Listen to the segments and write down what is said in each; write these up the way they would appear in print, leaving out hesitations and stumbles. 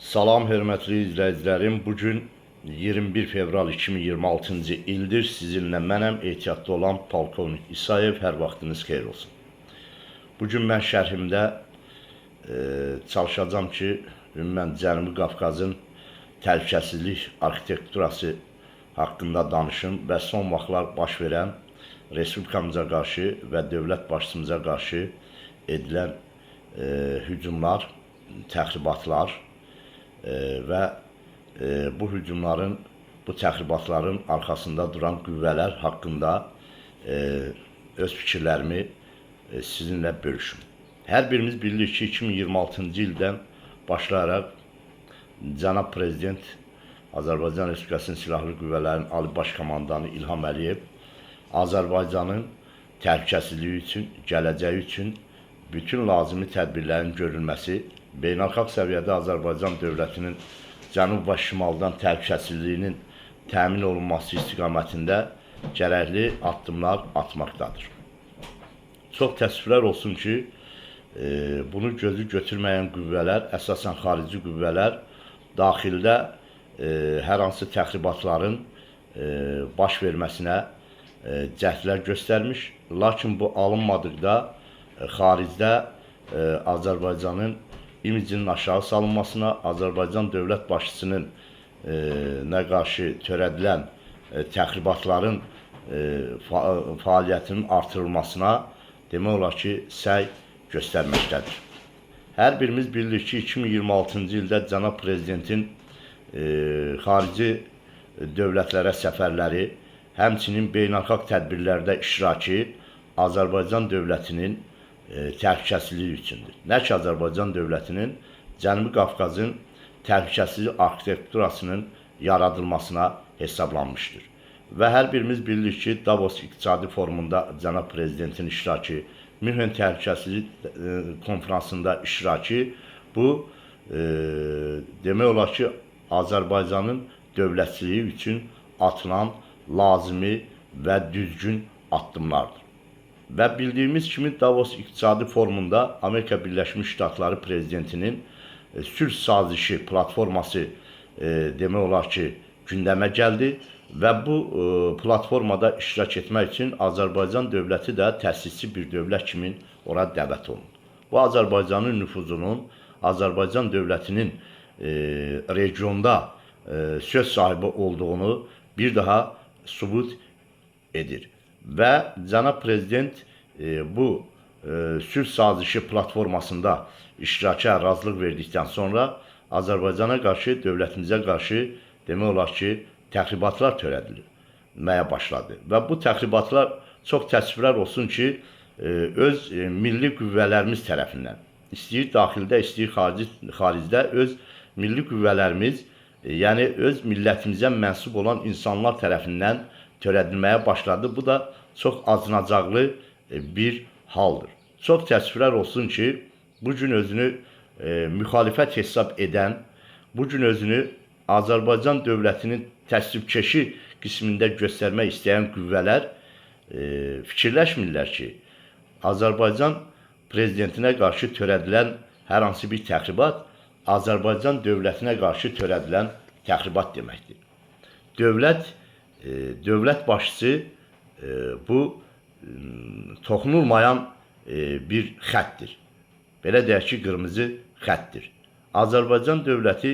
Salam, hörmətli izləyicilərim. Bugün 21 fevral 2026-cı ildir. Sizinlə mənəm, ehtiyatlı olan Polkovnik İsayev. Hər vaxtınız xeyir olsun. Bugün mən şərhimdə çalışacağım ki, ümumən Cənubi Qafqazın təhlükəsizlik arxitekturası haqqında danışım və son vaxtlar baş verən Respublikamıza qarşı və dövlət başçımıza qarşı edilən hücumlar, təxribatlar və bu hücumların, bu təxribatların arxasında duran qüvvələr haqqında öz fikirlərimi sizinlə bölüşüm. Hər birimiz bilirik ki, 2026-cı ildən başlayaraq Cənab Prezident Azərbaycan Respublikasının Silahlı Qüvvələrin Ali Baş Komandanı İlham Əliyev Azərbaycanın təhlükəsizliyi üçün, gələcəyi üçün bütün lazımi tədbirlərin görülməsi, beynəlxalq səviyyədə Azərbaycan dövlətinin cənub və şimaldan təhlükəsizliyinin təmin olunması istiqamətində gərəkli addımlar atmaqdadır. Çox təəssüflər olsun ki, bunu gözü götürməyən qüvvələr, əsasən xarici qüvvələr, daxildə hər hansı təxribatların baş verməsinə cəhdlər göstərmiş. Lakin bu alınmadıqda xaricdə Azərbaycanın imicinin aşağı salınmasına, Azərbaycan dövlət başçısının nə qarşı törədilən təxribatların fəaliyyətinin artırılmasına demək olar ki, səy göstərməkdədir. Hər birimiz bilirik ki, 2026-cı ildə Cənab Prezidentin xarici dövlətlərə səfərləri, həmçinin beynəlxalq tədbirlərdə iştirakı Azərbaycan dövlətinin təhlükəsizliyi üçündür. Nə ki, Azərbaycan dövlətinin Cənubi Qafqazın təhlükəsizlik arxitekturasının yaradılmasına hesablanmışdır. Və hər birimiz bilirik ki, Davos İqtisadi Forumunda Cənab Prezidentin iştirakı, Münhen Təhlükəsizlik Konferansında iştirakı bu demək olar ki, Azərbaycanın dövlətçiliyi üçün atılan lazımi və düzgün addımlardır. Və bildiyimiz kimi Davos İqtisadi Forumunda Amerika Birləşmiş Ştatları Prezidentinin sülh sazişi platforması demək olar ki, gündəmə gəldi və bu platformada iştirak etmək üçün Azərbaycan dövləti də təsisçi bir dövlət kimi ora dəvət olundu. Bu Azərbaycanın nüfuzunun, Azərbaycan dövlətinin regionda söz sahibi olduğunu bir daha sübut edir. Və Cənab Prezident bu sülh sazişi platformasında iştiraka razılıq verdikdən sonra Azərbaycana qarşı, dövlətimizə qarşı demək olar ki, təxribatlar törədilməyə başladı. Və bu təxribatlar çox təəssüflər olsun ki, öz milli qüvvələrimiz tərəfindən, istəyir daxildə, istəyir xaricdə öz milli qüvvələrimiz, yəni öz millətimizə mənsub olan insanlar tərəfindən törədilməyə başladı. Bu da çox acınacaqlı bir haldır. Çox təəssüflər olsun ki, bugün özünü müxalifət hesab edən, bugün özünü Azərbaycan dövlətinin təsvibkeşi qismində göstərmək istəyən qüvvələr fikirləşmirlər ki, Azərbaycan prezidentinə qarşı törədilən hər hansı bir təxribat Azərbaycan dövlətinə qarşı törədilən təxribat deməkdir. Dövlət başçısı bu toxunulmayan bir xəttir. Belə deyək ki, qırmızı xəttir. Azərbaycan dövləti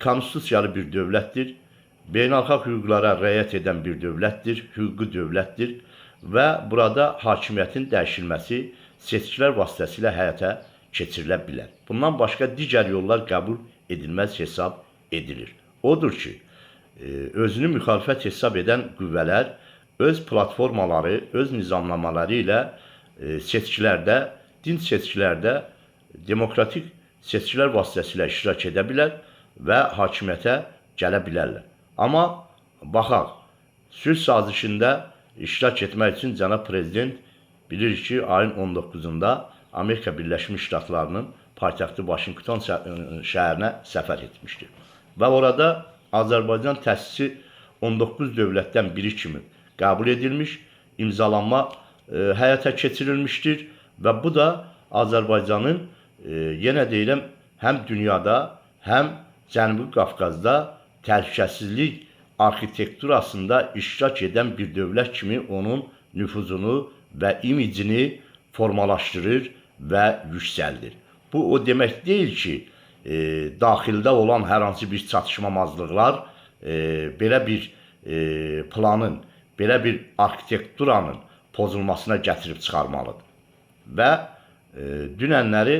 konstitusiyalı bir dövlətdir, beynəlxalq hüquqlara riayət edən bir dövlətdir, hüquqi dövlətdir və burada hakimiyyətin dəyişilməsi seçkilər vasitəsilə həyata keçirilə bilər. Bundan başqa digər yollar qəbul edilməz hesab edilir. Odur ki, özünü müxalifət hesab edən qüvvələr öz platformaları, öz nizamlamaları ilə seçkilərdə, dinc seçkilərdə, demokratik seçkilər vasitəsilə iştirak edə bilər və hakimiyyətə gələ bilərlər. Amma baxaq, sülh sazişində iştirak etmək üçün Cənab Prezident bilir ki, ayın 19-da Amerika Birləşmiş Ştatlarının paytaxtı Vaşinqton şəhərinə səfər etmişdir. Və orada Azərbaycan təsisi 19 dövlətdən biri kimi qəbul edilmiş, imzalanma həyata keçirilmişdir və bu da Azərbaycanın yenə deyirəm, həm dünyada, həm Cənubi Qafqazda təhlükəsizlik arxitekturasında iştirak edən bir dövlət kimi onun nüfuzunu və imicini formalaşdırır və yüksəldir. Bu o demək deyil ki, daxildə olan hər hansı bir çatışmamazlıqlar belə bir planın, belə bir arxitekturanın pozulmasına gətirib çıxarmalıdır. Və dünənləri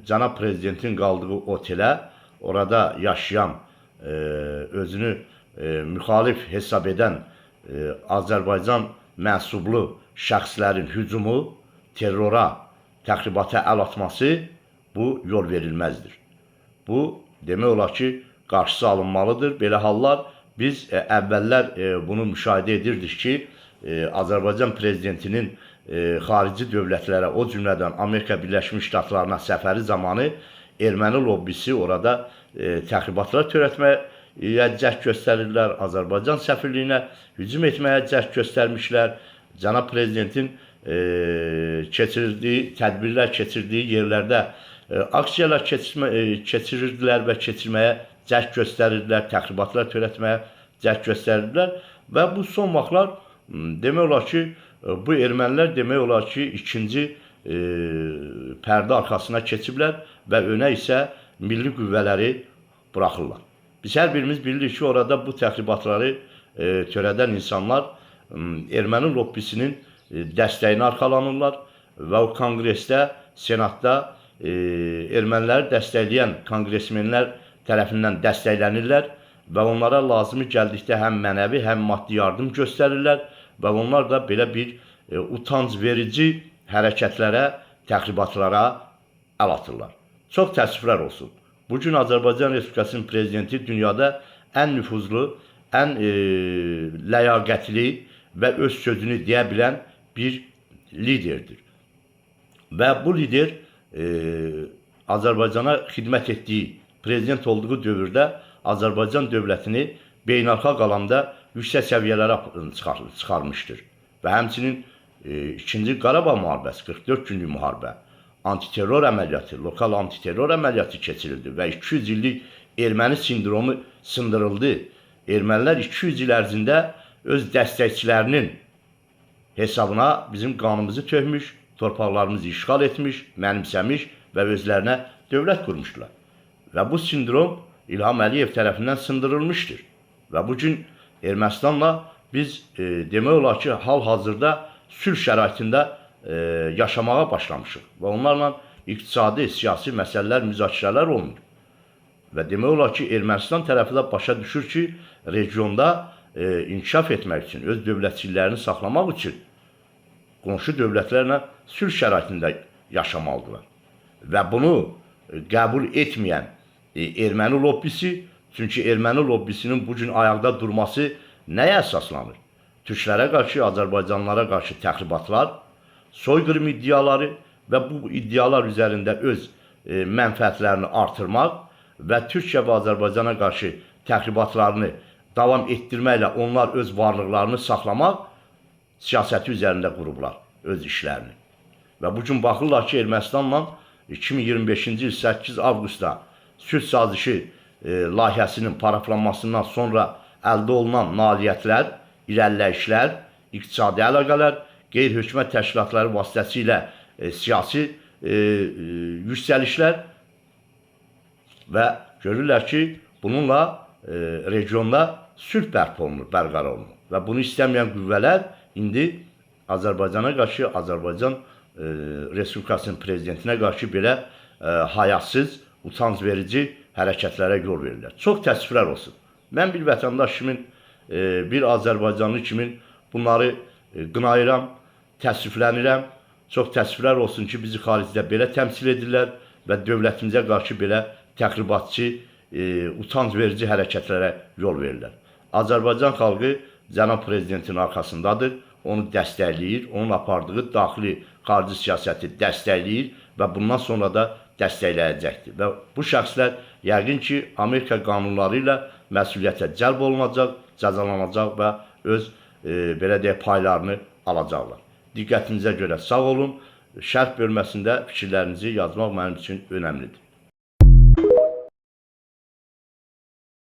cənab prezidentin qaldığı otelə orada yaşayan, özünü müxalif hesab edən Azərbaycan mənsublu şəxslərin hücumu, terrora, təxribata əl atması bu yol verilməzdir. Bu demək olar ki, qarşısı alınmalıdır. Belə hallar biz əvvəllər bunu müşahidə edirdik ki, Azərbaycan prezidentinin xarici dövlətlərə, o cümlədən Amerika Birləşmiş Ştatlarına səfəri zamanı erməni lobbisi orada təxribatlar törətməyə cəhd göstərirlər, Azərbaycan səfirliyinə hücum etməyə cəhd göstərmişlər. Cənab prezidentin keçirdiyi, tədbirlər keçirdiyi yerlərdə aksiyalar keçirirdilər və keçirməyə cəhd göstərirdilər, təxribatlar törətməyə cəhd göstərirdilər. Və bu son vaxtlar demək olar ki, bu ermənilər demək olar ki, ikinci pərdə arxasına keçiblər və önə isə milli qüvvələri buraxırlar. Biz hər birimiz bilirik ki, orada bu təxribatları törədən insanlar erməni lobbisinin dəstəyini arxalanırlar və o konqresdə, senatda erməniləri dəstəkləyən konqresmenlər tərəfindən dəstəklənirlər və onlara lazımı gəldikdə həm mənəvi, həm maddi yardım göstərirlər və onlar da belə bir utanc verici hərəkətlərə, təxribatlara əl atırlar. Çox təəssüflər olsun. Bugün Azərbaycan Respublikasının prezidenti dünyada ən nüfuzlu, ən ləyaqətli və öz sözünü deyə bilən bir liderdir. Və bu lider Azərbaycana xidmət etdiyi, prezident olduğu dövrdə Azərbaycan dövlətini beynəlxalq alanda yüksək səviyyələrə çıxarmışdır. Və həmçinin 2-ci Qarabağ müharibəsi, 44 günlük müharibə, antiterror əməliyyatı, lokal antiterror əməliyyatı keçirildi və 200 illik erməni sindromu sındırıldı. Ermənilər 200 il ərzində öz dəstəkçilərinin hesabına bizim qanımızı tökmüş, torpaqlarımızı işğal etmiş, mənimsəmiş və özlərinə dövlət qurmuşdular. Və bu sindrom İlham Əliyev tərəfindən sındırılmışdır. Və bugün Ermənistanla biz demək olar ki, hal-hazırda sülh şəraitində yaşamağa başlamışıq və onlarla iqtisadi, siyasi məsələlər, müzakirələr olunur. Və demək olar ki, Ermənistan tərəfi də başa düşür ki, regionda inkişaf etmək üçün, öz dövlətçiliklərini saxlamaq üçün qonşu dövlətlərlə sülh şəraitində yaşamalıdırlar. Və bunu qəbul etməyən erməni lobbisi, çünki erməni lobbisinin bugün ayaqda durması nəyə əsaslanır? Türklərə qarşı, Azərbaycanlılara qarşı təxribatlar, soyqırım iddiaları və bu iddialar üzərində öz mənfəətlərini artırmaq və Türkiyə və Azərbaycana qarşı təxribatlarını davam etdirməklə onlar öz varlıqlarını saxlamaq siyasəti üzərində qurublar öz işlərini. Və bugün baxırlar ki, Ermənistanla 2025-ci il 8 avqustda sülh sazişi layihəsinin paraflanmasından sonra əldə olunan nailiyyətlər, irəliləyişlər, iqtisadi əlaqələr, qeyri-hökumət təşkilatları vasitəsilə siyasi yüksəlişlər və görürlər ki, bununla regionda sülh bərpa olunur, bərqərar olunur. Və bunu istəməyən qüvvələr indi Azərbaycana qarşı, Azərbaycan Respublikasının prezidentinə qarşı belə hayasız, utanc verici hərəkətlərə yol verirlər. Çox təəssüflər olsun. Mən bir vətəndaş kimin, bir Azərbaycanlı kimin bunları qınayıram, təəssüflənirəm. Çox təəssüflər olsun ki, bizi xaricdə belə təmsil edirlər və dövlətimizə qarşı belə təxribatçı, utanc verici hərəkətlərə yol verirlər. Azərbaycan xalqı cənab prezidentin arxasındadır, onu dəstəkləyir, onun apardığı daxili, xarici siyasəti dəstəkləyir və bundan sonra da dəstəkləyəcəkdir. Və bu şəxslər yəqin ki, Amerika qanunları ilə məsuliyyətə cəlb olunacaq, cəzalanacaq və öz belə deyək, paylarını alacaqlar. Diqqətinizə görə sağ olun. Şərh bölməsində fikirlərinizi yazmaq mənim üçün önəmlidir.